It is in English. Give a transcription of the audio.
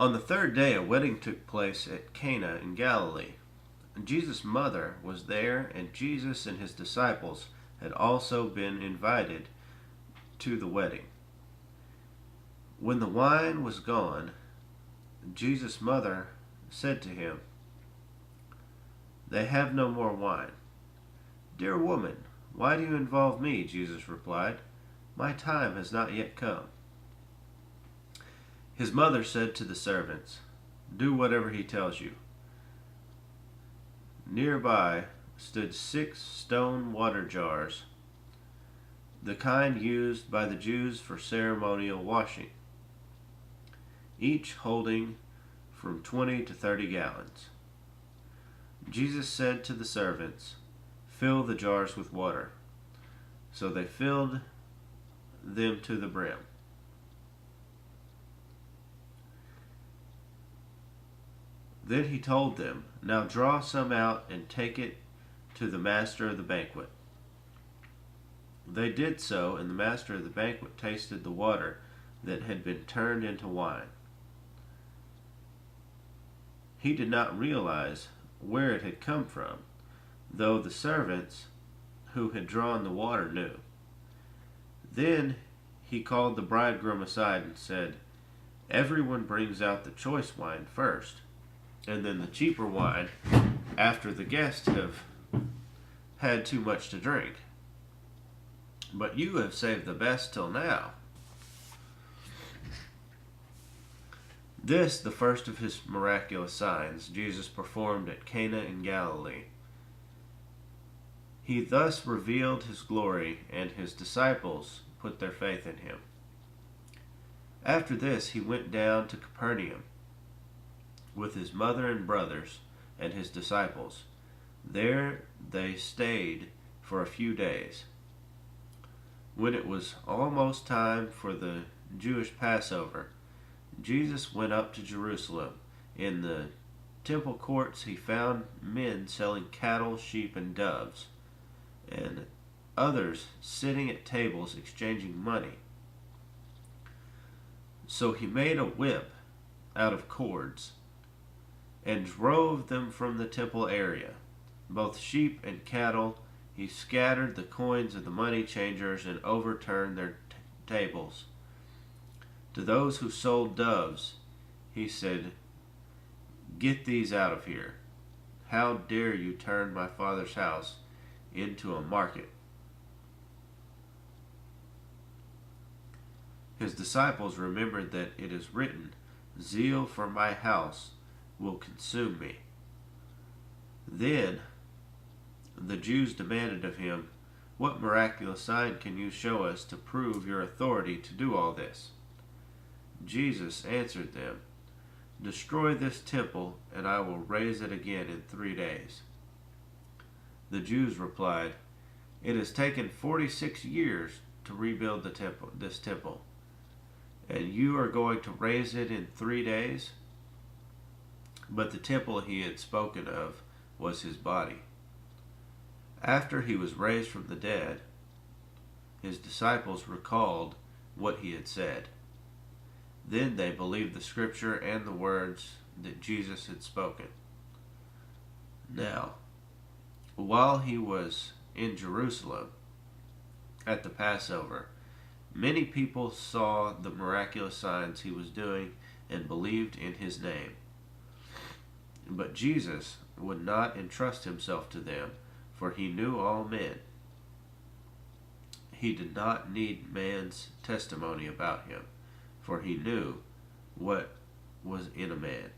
On the third day, a wedding took place at Cana in Galilee. Jesus' mother was there, and Jesus and his disciples had also been invited to the wedding. When the wine was gone, Jesus' mother said to him, "They have no more wine." "Dear woman, why do you involve me?" Jesus replied. "My time has not yet come." His mother said to the servants, "Do whatever he tells you." Nearby stood 6 stone water jars, the kind used by the Jews for ceremonial washing, each holding from 20 to 30 gallons. Jesus said to the servants, "Fill the jars with water." So they filled them to the brim. Then he told them, "Now draw some out and take it to the master of the banquet." They did so, and the master of the banquet tasted the water that had been turned into wine. He did not realize where it had come from, though the servants who had drawn the water knew. Then he called the bridegroom aside and said, "Everyone brings out the choice wine first, and then the cheaper wine after the guests have had too much to drink. But you have saved the best till now." This, the first of his miraculous signs, Jesus performed at Cana in Galilee. He thus revealed his glory, and his disciples put their faith in him. After this, he went down to Capernaum with his mother and brothers and his disciples. There they stayed for a few days. When it was almost time for the Jewish Passover, Jesus went up to Jerusalem. In the temple courts he found men selling cattle, sheep, and doves, and others sitting at tables exchanging money. So he made a whip out of cords and drove them from the temple area, both sheep and cattle. He scattered the coins of the money changers and overturned their tables. To those who sold doves, he said, "Get these out of here. How dare you turn my father's house into a market?" His disciples remembered that it is written, "Zeal for my house will consume me." Then the Jews demanded of him, "What miraculous sign can you show us to prove your authority to do all this?" Jesus answered them, "Destroy this temple, and I will raise it again in 3 days." The Jews replied, "It has taken 46 years to rebuild this temple, and you are going to raise it in 3 days?" But the temple he had spoken of was his body. After he was raised from the dead, his disciples recalled what he had said. Then they believed the scripture and the words that Jesus had spoken. Now, while he was in Jerusalem at the Passover, many people saw the miraculous signs he was doing and believed in his name. But Jesus would not entrust himself to them, for he knew all men. He did not need man's testimony about him, for he knew what was in a man.